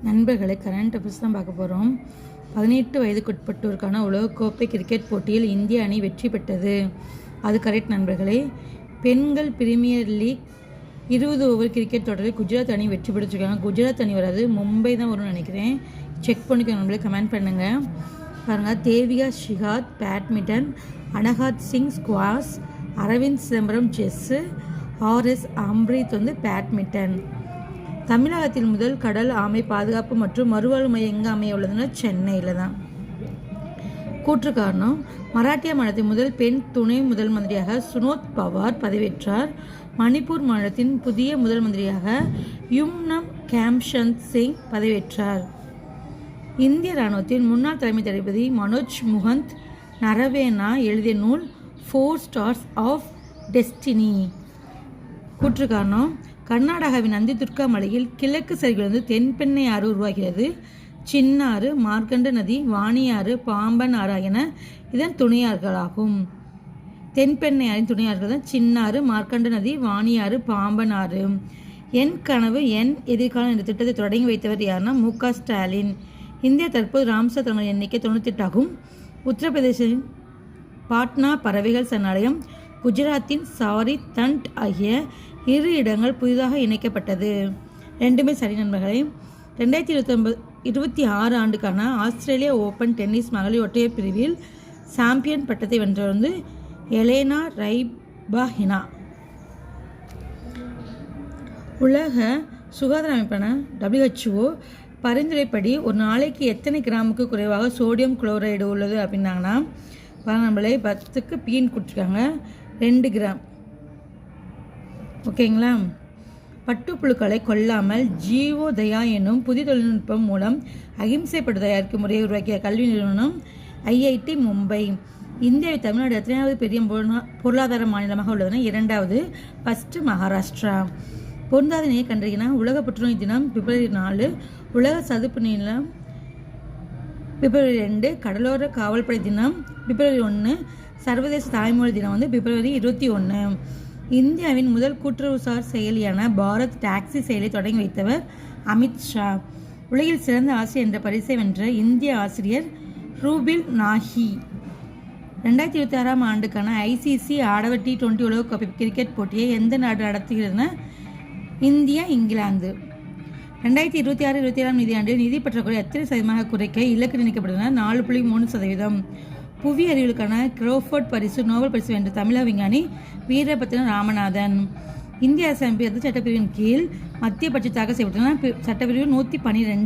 நண்பர்களை current affairs தான் பார்க்க போகிறோம். 18 வயதுக்குட்பட்டோருக்கான உலகக்கோப்பை கிரிக்கெட் போட்டியில் இந்திய அணி வெற்றி பெற்றது. அது கரெக்ட் நண்பர்களே. பெண்கள் பிரீமியர் லீக் 20 ஓவர் கிரிக்கெட் தொடரில் குஜராத் அணி வெற்றி பெற்றிருக்காங்க. குஜராத் அணி வராது, மும்பை தான் வரும்னு நினைக்கிறேன். செக் பண்ணிக்க நண்பர்களே, கமெண்ட் பண்ணுங்கள். பாருங்கள், Devika Sihag badminton, Anahat Singh squash, Aravind Chidambaram chess, R S Amrit badminton. தமிழகத்தில் முதல் கடல் ஆமை பாதுகாப்பு மற்றும் மறுவாழ்வு மையம் எங்கே அமைய உள்ளதுன்னா சென்னையில் தான். கூற்று காரணம், மராட்டிய மாநிலத்தின் முதல் பெண் துணை முதல் மந்திரியாக சுனோத் பவார் பதவியேற்றார். மணிப்பூர் மாநிலத்தின் புதிய முதல் மந்திரியாக யும்னம் கேம்சந்த் சிங் பதவியேற்றார். இந்திய இராணுவத்தின் முன்னாள் தலைமை தளபதி மனோஜ் முகுந்த் நரவேனா எழுதிய நூல் 4 Stars ஆஃப் டெஸ்டினி. கூற்று காரணம், கர்நாடகாவின் நந்திதுர்கா மலையில் கிழக்கு சரிவிலிருந்து தென்பெண்ணை ஆறு உருவாகிறது. சின்னாறு, மார்க்கண்ட நதி, வாணியாறு, பாம்பன் ஆறு ஆகியன இதன் துணையாறுகளாகும். தென்பெண்ணை ஆறின் துணையாறுகள் தான் சின்னாறு, மார்க்கண்ட நதி, வாணியாறு, பாம்பன் ஆறு. என் கனவு என் எதிர்காலம் என்ற திட்டத்தை தொடங்கி வைத்தவர் யாருன்னா மு.க. ஸ்டாலின். இந்தியா தற்போது ராம்சார் தலங்களின் எண்ணிக்கை 98 ஆகும். உத்தரப்பிரதேசத்தின் பாட்னா பறவைகள் சரணாலயம், குஜராத்தின் சாரி தண்ட் ஆகிய 2 இடங்கள் புதிதாக இணைக்கப்பட்டது. ரெண்டுமே சரி நண்பர்களே. 2026 ஆண்டுக்கான ஆஸ்திரேலியா ஓப்பன் டென்னிஸ் மகளிர் ஒற்றையர் பிரிவில் சாம்பியன் பட்டத்தை வென்றவர் எலேனா ரைபாகினா. உலக சுகாதார அமைப்பான WHO பரிந்துரைப்படி ஒரு நாளைக்கு எத்தனை கிராமுக்கு குறைவாக சோடியம் குளோரைடு உள்ளது அப்படின்னாங்கன்னா நம்மளே 10க்கு பீன் கொடுத்துருக்காங்க, 2 கிராம். ஓகேங்களா. பட்டுப்புழுக்களை கொல்லாமல் ஜீவோதயா என்னும் புதிய தொழில்நுட்பம் மூலம் அகிம்சைப்பட்டு தயாரிக்கும் முறையை உருவாக்கிய கல்வி நிறுவனம் IIT மும்பை. இந்தியாவில் தமிழ்நாடு எத்தனையாவது பெரிய பொருளாதார மாநிலமாக உள்ளதுன்னா 2வது, ஃபஸ்ட்டு மகாராஷ்டிரா. பொருந்தாத நிலையை கண்டறியினா உலக புற்றுநோய் தினம் February 4, உலக சதுப்பு நிலம் February 2, கடலோர காவல்படை தினம் February 1, சர்வதேச தாய்மொழி தினம் February 21. இந்தியாவின் முதல் கூட்டுறவுசார் செயலியான பாரத் டாக்ஸி செயலை தொடங்கி வைத்தவர் அமித்ஷா. உலகில் சிறந்த ஆசிரியர் என்ற பரிசை வென்ற இந்திய ஆசிரியர் ரூபில் நாஹி. 2026 ஆண்டுக்கான ICC ஆடவர் T20 உலகக்கோப்பை கிரிக்கெட் போட்டியை எந்த நாடு நடத்துகிறதுனா இந்தியா, இங்கிலாந்து. 2026-27 நிதியாண்டில் நிதி பற்றாக்குறை எத்தனை சதவீதமாக குறைக்க இலக்கு நிர்ணயிக்கப்படுதுன்னா 4.3%. புவி அறிவியலுக்கான கிராஃபோர்ட் பரிசு நோபல் பரிசு வென்ற தமிழக விஞ்ஞானி வீரபத்ரன் ராமநாதன். இந்திய அரசமைப்பு எந்த சட்டப்பிரிவின் கீழ் மத்திய பட்ஜெட் தாக்கல் செய்யப்பட்டதுன்னா சட்டப்பிரிவு 112.